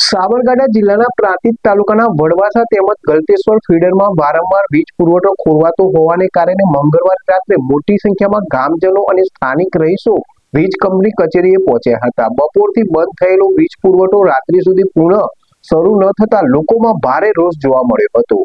સાબરકાંઠા જિલ્લાના પ્રાંતિજ તાલુકાના વડવાસા તેમજ ગલતેશ્વર ફીડરમાં વારંવાર વીજ પુરવઠો ખોરવાતો હોવાને કારણે મંગળવારે રાત્રે મોટી સંખ્યામાં ગામજનો અને સ્થાનિક રહીશો વીજ કંપની કચેરીએ પહોંચ્યા હતા। બપોરથી બંધ થયેલો વીજ પુરવઠો રાત્રિ સુધી પુનઃ શરૂ ન થતા લોકોમાં ભારે રોષ જોવા મળ્યો હતો।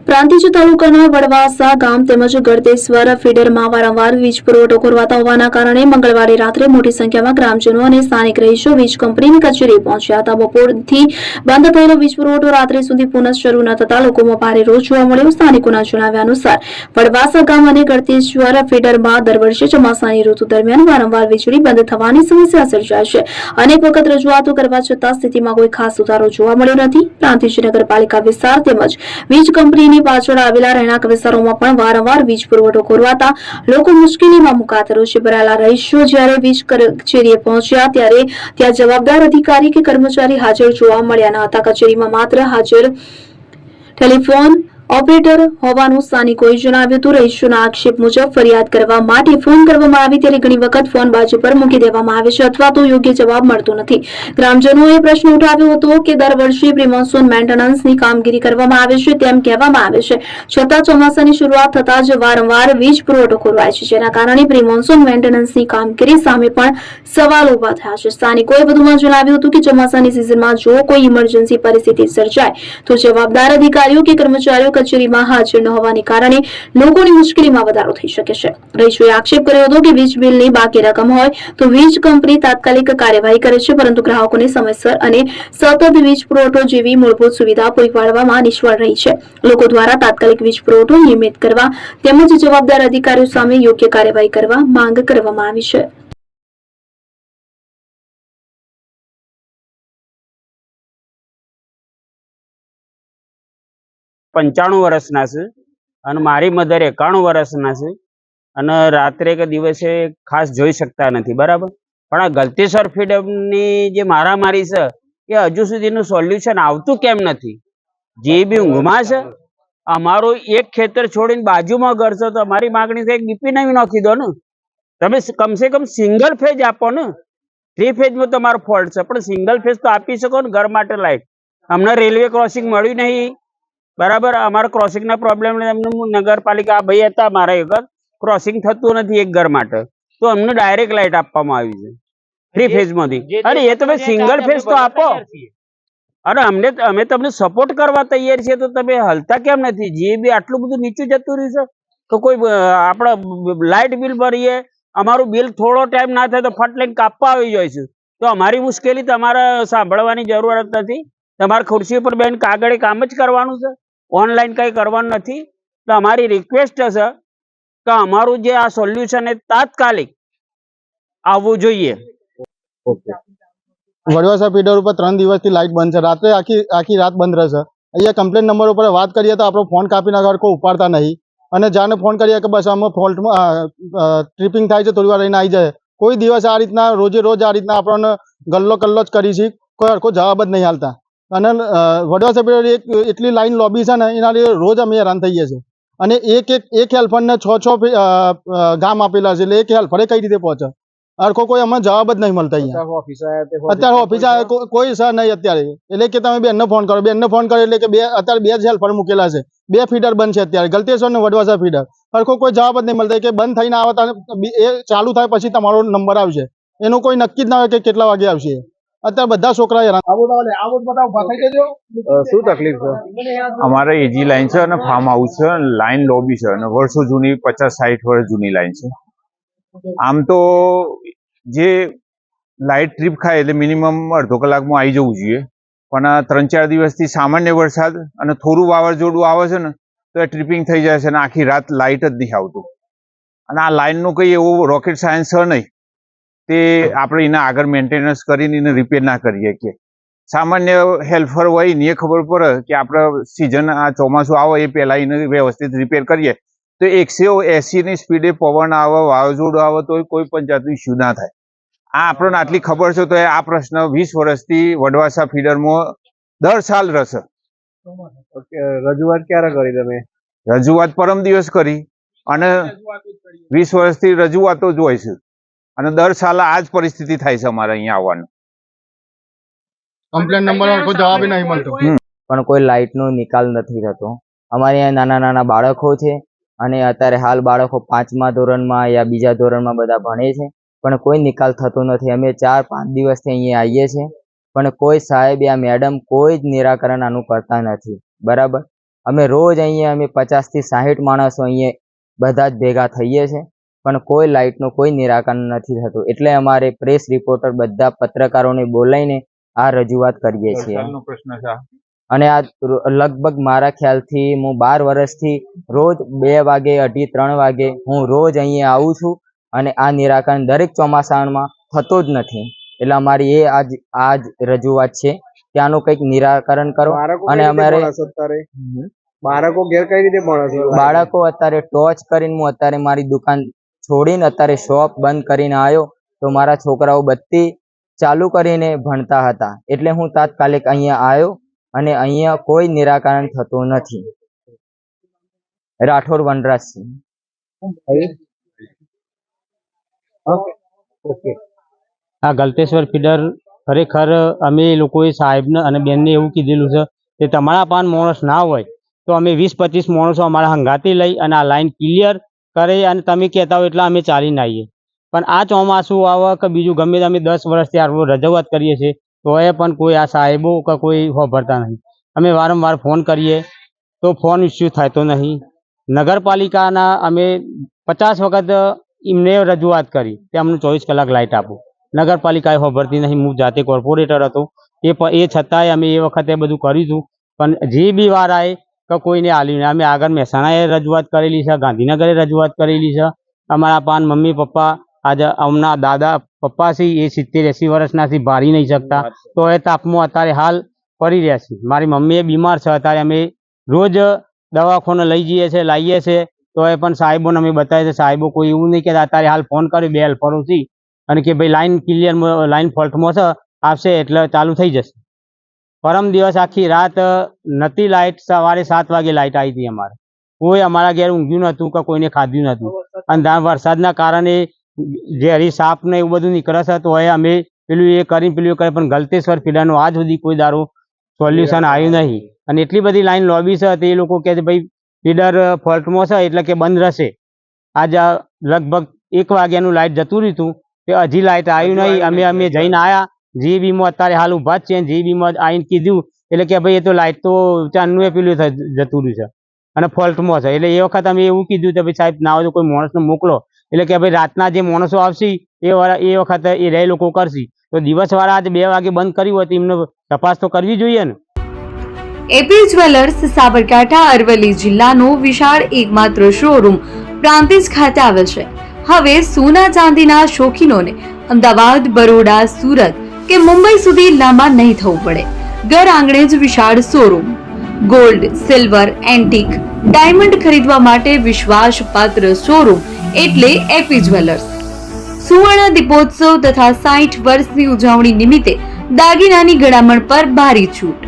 પ્રાંતિજ તાલુકાના વડવાસા ગામ તેમજ ગળતેશ્વર ફીડરમાં વારંવાર વીજ પુરવઠો ખોરવાતા હોવાના કારણે મંગળવારે રાત્રે મોટી સંખ્યામાં ગ્રામજનો અને સ્થાનિક રહીશો વીજ કંપનીની કચેરીએ પહોંચ્યા હતા। બપોરથી બંધ થયેલો વીજ પુરવઠો રાત્રે સુધી પુનઃ શરૂ ન થતા લોકોમાં ભારે રોષ જોવા મળ્યો। સ્થાનિકોના જણાવ્યા અનુસાર વડવાસા ગામ અને ગળતેશ્વર ફીડરમાં દર વર્ષે ચોમાસાની ઋતુ દરમિયાન વારંવાર વીજળી બંધ થવાની સમસ્યા સર્જાય છે। અનેક વખત રજૂઆતો કરવા છતાં સ્થિતિમાં કોઈ ખાસ સુધારો જોવા મળ્યો નથી। પ્રાંતિજ નગરપાલિકા વિસ્તાર તેમજ વીજ કંપનીની પાછળ આવેલા રહેણાંક વિસ્તારોમાં પણ વારંવાર વીજ પુરવઠો ખોરવાતા લોકો મુશ્કેલીમાં મુકાતા રોષે ભરાયેલા રહીશો જ્યારે વીજ કચેરીએ પહોંચ્યા ત્યારે ત્યાં જવાબદાર અધિકારી કે કર્મચારી હાજર જોવા મળ્યા ન હતા। કચેરીમાં માત્ર હાજર ટેલિફોન ઓપરેટર હોવાનું સ્થાનિકોએ જણાવ્યું હતું। રહીશોના આક્ષેપ મુજબ ફરિયાદ કરવા માટે ફોન કરવામાં આવે ત્યારે ઘણી વખત ફોન બાજુ પર મૂકી દેવામાં આવે છે અથવા તો યોગ્ય જવાબ મળતો નથી। ગ્રામજનોએ પ્રશ્ન ઉઠાવ્યો હતો કે દર વર્ષે પ્રી મોન્સૂન મેન્ટેનન્સની કામગીરી કરવામાં આવે છે તેમ કહેવામાં આવે છે, છતાં ચોમાસાની શરૂઆત થતાં જ વારંવાર વીજ પુરવઠો ખોરવાય છે, જેના કારણે પ્રી મોન્સૂન મેન્ટેનન્સની કામગીરી સામે પણ સવાલો ઉભા થયા છે। સ્થાનિકોએ વધુમાં જણાવ્યું હતું કે ચોમાસાની સિઝનમાં જો કોઈ ઇમરજન્સી પરિસ્થિતિ સર્જાય તો જવાબદાર અધિકારીઓ કે કર્મચારીઓ કચેરીમાં હાજર ન હોવાને કારણે લોકોની મુશ્કેલીમાં વધારો થઈ શકે છે। રહીશોએ આક્ષેપ કર્યો હતો કે વીજ બિલની બાકી રકમ હોય તો વીજ કંપની તાત્કાલિક કાર્યવાહી કરે છે, પરંતુ ગ્રાહકોને સમયસર અને સતત વીજ પુરવઠો જેવી મૂળભૂત સુવિધા પૂરી પાડવામાં નિષ્ફળ રહી છે। લોકો દ્વારા તાત્કાલિક વીજ પુરવઠો નિયમિત કરવા તેમજ જવાબદાર અધિકારીઓ સામે યોગ્ય કાર્યવાહી કરવા માંગ કરવામાં આવી છે। 95 વર્ષના છે અને મારી મધર 91 વર્ષના છે અને રાત્રે કે દિવસે ખાસ જોઈ શકતા નથી, બરાબર। પણ આ ગલતેશ્વર ફીડરની જે મારામારી છે એ હજુ સુધીનું સોલ્યુશન આવતું કેમ નથી? જે બી ઊંઘમાં છે, અમારું એક ખેતર છોડીને બાજુમાં ઘર છે તો અમારી માગણી છે ડીપી નહીં નાખી દો ને, તમે કમસે કમ સિંગલ ફેજ આપો ને। 3 ફેજમાં તમારો ફોલ્ટ છે પણ સિંગલ ફેજ તો આપી શકો ને, ઘર માટે લાઈટ। અમને રેલવે ક્રોસિંગ મળ્યું નહીં, બરાબર। અમારા ક્રોસિંગના પ્રોબ્લેમ નગરપાલિકા આ ભાઈ હતા મારા વખત, ક્રોસિંગ થતું નથી એક ઘર માટે, તો અમને ડાયરેક્ટ લાઈટ આપવામાં આવી છે 3 ફેજમાંથી। અરે એ તમે સિંગલ ફેજ તો આપો, અને અમે તમને સપોર્ટ કરવા તૈયાર છીએ, તો તમે હલતા કેમ નથી? જે બી આટલું બધું નીચું જતું રહ્યું છે તો કોઈ આપણે લાઇટ બિલ ભરીએ, અમારું બિલ થોડો ટાઈમ ના થાય તો ફટ લઈને કાપવા આવી જાય છે, તો અમારી મુશ્કેલી તમારે સાંભળવાની જરૂરત નથી। તમારે ખુરશી ઉપર બેન કાગળે કામ જ કરવાનું છે, ઓનલાઈન કંઈ કરવાનું નથી। તો અમારી રિક્વેસ્ટ છે કે અમારું જે આ સોલ્યુશન એ તાત્કાલિક આવવું જોઈએ। વડવાસા ફીડર ઉપર 3 દિવસથી લાઇટ બંધ છે, રાત્રે આખી રાત બંધ રહેશે। અહીંયા કમ્પ્લેન નંબર ઉપર વાત કરીએ તો આપણો ફોન કાપી નાખે, કોઈ ઉપાડતા નહીં, અને જાને ફોન કરીએ કે બસ આમાં ફોલ્ટમાં ટ્રિપિંગ થાય છે, થોડી વાર રહીને આવી જાય। કોઈ દિવસ આ રીતના રોજે રોજ આ રીતના આપણને ગલ્લો જ કરી છે, કોઈ જવાબ જ નહીં હાલતા। અને વડવાસા ફીડર એટલી લાઈન લોબી છે ને, એના લીધે રોજ અમે હેરાન થઈએ છીએ। અને એક હેલ્પરને 6 ગામ આપેલા છે, એટલે એક હેલ્પરે કઈ રીતે પહોંચે? અરખો કોઈ અમને જવાબ જ નહીં મળતા। અહીંયા અત્યારે ઓફિસ કોઈ સર નહીં અત્યારે, એટલે કે તમે બેનને ફોન કરો, બેનને ફોન કરો એટલે કે અત્યારે 2 જ હેલ્પર મૂકેલા છે, 2 ફીડર બંધ છે અત્યારે, ગલતેશ્વર ને વડવાસા ફીડર। અરખો કોઈ જવાબ જ નહીં મળતા કે બંધ થઈને આવે એ ચાલુ થાય પછી તમારો નંબર આવશે, એનું કોઈ નક્કી જ ના હોય કે કેટલા વાગે આવશે। અત્યારે બધા છોકરા હેરાન। શું તકલીફ છે? અમારે એજી લાઈન છે અને ફાર્મ હાઉસ છે, લાઈન લોબી છે અને વર્ષો જૂની 50-60 વર્ષ જૂની લાઈન છે। આમ તો જે લાઇટ ટ્રીપ ખાય એટલે મિનિમમ અડધો કલાકમાં આવી જવું જોઈએ, પણ આ 3-4 દિવસથી સામાન્ય વરસાદ અને થોડું વાવાઝોડું આવે છે ને તો એ ટ્રીપિંગ થઈ જાય છે અને આખી રાત લાઇટ જ નહીં આવતું। અને આ લાઇનનું કંઈ એવું રોકેટ સાયન્સ છે નહીં તે આપણે એને આગળ મેન્ટેનન્સ કરીને એને રિપેર ના કરીએ કે સામાન્ય હેલ્પર હોય ને એ ખબર પડે કે આપણે સિઝન આ ચોમાસું આવે એ પહેલાં એને વ્યવસ્થિત રિપેર કરીએ તો 180ની સ્પીડે પવન આવે, વાવાઝોડું આવે તો કોઈ પણ જાતનું ઇસ્યુ ના થાય। આ આપણને આટલી ખબર છે તો આ પ્રશ્ન 20 વર્ષથી વડવાસા ફીડરમાં દર સાલ રહેશે। રજૂઆત ક્યારે કરી તમે? રજૂઆત પરમ દિવસ કરી, અને 20 વર્ષથી રજૂઆતો જ હોય છે, અને દર સાલ આ જ પરિસ્થિતિ થાય છે અમારે અહીંયા આવવાનું। કમ્પ્લેન નંબર કોઈ જવાબ નહીં મળતો. પણ કોઈ લાઇટનો નિકાલ નથી થતો. અમારે અહીંયા નાના નાના બાળકો છે અને અત્યારે હાલ બાળકો 5મા ધોરણમાં યા બીજા ધોરણમાં બધા ભણે છે, પણ કોઈ નિકાલ થતો નથી. અમે 4-5 દિવસથી અહીંયા આવીએ છીએ, પણ કોઈ સાહેબ યા મેડમ કોઈ જ નિરાકરણ આનું કરતા નથી. બરાબર, અમે રોજ અહીંયા અમે 50 થી 60 માણસો અહીંયા બધા જ ભેગા થઈએ છીએ, પણ કોઈ લાઇટનું કોઈ નિરાકરણ નથી થતું. એટલે અમારે પ્રેસ રિપોર્ટર બધા પત્રકારોને બોલાવીને આ રજૂઆત કરીએ છીએ. વરસાદનો પ્રશ્ન છે આ. અને આ લગભગ મારા ખ્યાલથી હું 12 વર્ષથી રોજ 2 વાગે 2:30-3 વાગે હું રોજ અહીંયા આવું છું અને આ નિરાકરણ દરેક ચોમાસામાં થતો જ નથી. એટલે અમારી એ આજ રજૂઆત છે કે આનું કંઈક નિરાકરણ કરો. અને અમારે બાળકો ઘેર કઈ રીતે ભણે છે? બાળકો અત્યારે ટોર્ચ કરીને હું અત્યારે મારી દુકાન છોડીને અત્યારે શોપ બંધ કરીને આવ્યો, તો મારા છોકરાઓ બત્તી ચાલુ કરીને ભણતા હતા. એટલે હું તાત્કાલિક અહીંયા આવ્યો અને અહીંયા કોઈ નિરાકરણ થતું નથી. રાઠોડ વનરાજસિંહ. આ ગલતેશ્વર ફીડર ખરેખર અમે લોકોએ સાહેબને અને બેનને એવું કીધેલું છે કે તમારા પાન માણસ ના હોય તો અમે 20-25 માણસો અમારા હંગાતી લઈ અને આ લાઈન ક્લિયર કરે અને તમે કહેતા હોય એટલે અમે ચાલીને આવીએ. પણ આ ચોમાસું આવે કે બીજું ગમે તે અમે 10 વર્ષથી આ રજૂઆત કરીએ છીએ તો એ પણ કોઈ આ સાહેબો કે કોઈ સાંભળતા નહીં. અમે વારંવાર ફોન કરીએ તો ફોન ઇસ્યુ થતો નહીં. નગરપાલિકાના અમે 50 વખત એમને રજૂઆત કરી કે અમને 24 કલાક લાઇટ આપો. નગરપાલિકાએ સાંભળતી નહીં. હું જાતે કોર્પોરેટર હતો એ છતાંય અમે એ વખતે બધું કર્યું હતું, પણ જે બી વાર આવે કે કોઈને આલ્યું નહીં. અમે આગળ મહેસાણાએ રજૂઆત કરેલી છે, ગાંધીનગરે રજૂઆત કરેલી છે. અમારા પાન મમ્મી પપ્પા આજે અમના દાદા પપ્પા છે એ 70-80 વર્ષના છે, ભારી નહીં શકતા, તો એ તાપમાં અત્યારે હાલ પડી રહ્યા છે. મારી મમ્મી એ બીમાર છે, અત્યારે અમે રોજ દવાખાને લઈ જઈએ છીએ, લાવીએ છીએ, તો એ પણ સાહેબોને અમે બતાવીએ છીએ. સાહેબો કોઈ એવું નહીં કે અત્યારે હાલ ફોન કર્યો 2 હેલ્પરો છે અને કે ભાઈ લાઈન ક્લિયર લાઈન ફોલ્ટમાં છે આવશે એટલે ચાલુ થઈ જશે. પરમ દિવસ આખી રાત નથી લાઇટ, સવારે 7 વાગે લાઇટ આવી હતી. અમારે કોઈ અમારા ઘેર ઊંઘ્યું નહોતું કે કોઈને ખાધું નહોતું. અને ત્યાં વરસાદના કારણે ઝેરી સાપ ને એવું બધું નીકળે છે, તો એ અમે પેલું એ કરીને પેલું કરે, પણ ગલતેશ્વર ફીડરનું આજ સુધી કોઈ દારૂ સોલ્યુશન આવ્યું નહીં. અને એટલી બધી લાઈન લોબી છે તે લોકો કહે છે ભાઈ ફીડર ફોલ્ટમાં છે એટલે કે બંધ રહેશે. આજે લગભગ 1 વાગ્યાનું લાઇટ જતું રહ્યું હતું તે હજી લાઇટ આવ્યું નહીં. અમે જઈને આવ્યા જીબીમાં, અત્યારે હાલ ઊભા જ છે. જીબીમાં આવીને કીધું એટલે કે ભાઈ એ તો લાઇટ તો ચાંદનું એ પેલું જતું રહ્યું છે અને ફોલ્ટમાં છે. એટલે એ વખત અમે એવું કીધું કે ભાઈ સાહેબ ના હોય તો કોઈ માણસને મોકલો. એટલે કે ભાઈ રાતના જે માણસો આવશે એ વખત એ રહે લોકો કરશે. તો દિવસવાળા આજે 2 વાગે બંધ કર્યું હોય તો એમને તપાસ તો કરવી જોઈએ ને. એપી જ્વેલર્સ સાબરકાંઠા અરવલ્લી જિલ્લાનો વિશાળ એકમાત્ર શોરૂમ પ્રાંતિજ ખાતે આવેલ છે. હવે સોના ચાંદીના શોખીનોને અમદાવાદ, બરોડા, સુરત કે મુંબઈ સુધી લાંબા નહીં થવું પડે. ઘર આંગણે જ વિશાળ showroom. Gold, silver, antique, diamond ખરીદવા માટે વિશ્વાસપાત્ર શોરૂમ એટલે એપી જ્વેલર્સ. સુવર્ણ દીપોત્સવ તથા 60 વર્ષની ઉજવણી નિમિત્તે દાગીનાની ગળામણ પર ભારી છૂટ.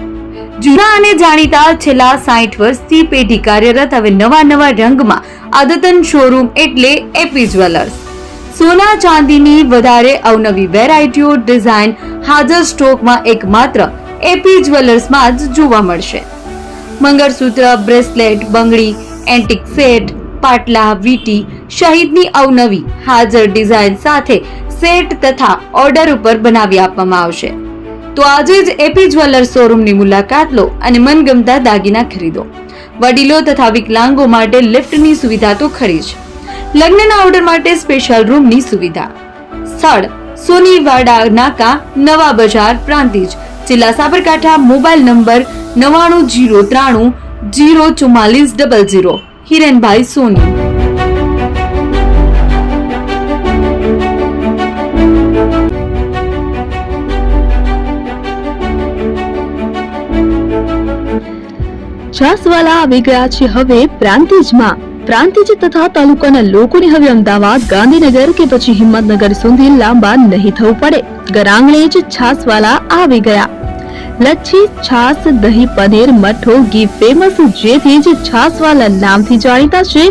જૂના અને જાણીતા છેલ્લા 60 વર્ષથી પેઢી કાર્યરત હવે નવા રંગમાં અદ્યતન શોરૂમ એટલે એપી જ્વેલર્સ. સોના ચાંદીની વધારે અવનવી વેરાયટીઓ, ડિઝાઇન હાજર સ્ટોકમાં એકમાત્ર એપી જ્વેલર્સમાં જ જોવા મળશે. મંગળસૂત્ર, બ્રેસલેટ, બંગડી, એન્ટિક સેટ, પાટલા, વીટી સહિતની અવનવી હાજર ડિઝાઇન સાથે સેટ તથા ઓર્ડર ઉપર બનાવી આપવામાં આવશે. તો આજે જ એપી જ્વેલર્સ શોરૂમની મુલાકાત લો અને મનગમતા દાગીના ખરીદો. વડીલો તથા વિકલાંગો માટે લિફ્ટની સુવિધા તો ખરી જ. લગ્નના ઓર્ડર માટે સ્પેશિયલ રૂમની સુવિધા. સ્થળ સોનીવાડા નાકા, નવા બજાર, પ્રાંતિજ, જિલ્લા સાબરકાંઠા. Mobile number 9903 04400. હિરેનભાઈ સોની. છાસવાલા આવી ગયા છે હવે પ્રાંતિજમાં. પ્રાંતિજ તથા તાલુકાના લોકોને હવે અમદાવાદ, ગાંધીનગર કે પછી હિંમતનગર સુધી લાંબા નહીં થવું પડે. ઘર આંગણે જ છાસવાલા આવી ગયા. લચ્છી, છાસ, દહીં, પનીર, મઠ્ઠો, ઘી ફેમસ, જેથી જ છાસવાલા નામથી જાણીતા છે.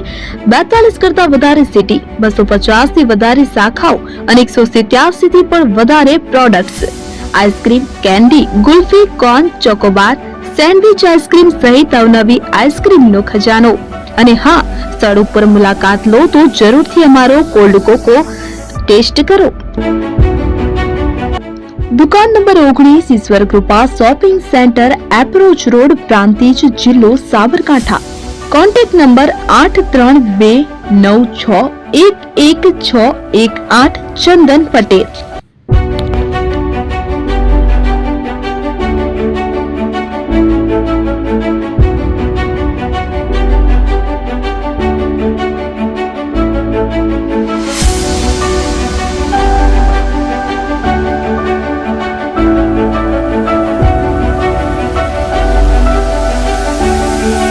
42 કરતા વધારે સિટી, 250 થી વધારે શાખાઓ અને 187 થી પણ વધારે products. Ice cream, candy, kulfi, corn, Chocobar, sandwich ice cream સહિત અવનવી આઈસ્ક્રીમનો ખજાનો. અને હા, સ્થળ ઉપર મુલાકાત લો તો જરૂરથી અમારો કોલ્ડ કોકો ટેસ્ટ કરો. દુકાન number 19, Ishwar Krupa shopping centre, approach road, Prantij, જિલ્લો સાબરકાંઠા. Contact number 8329611618, Chandan Patel.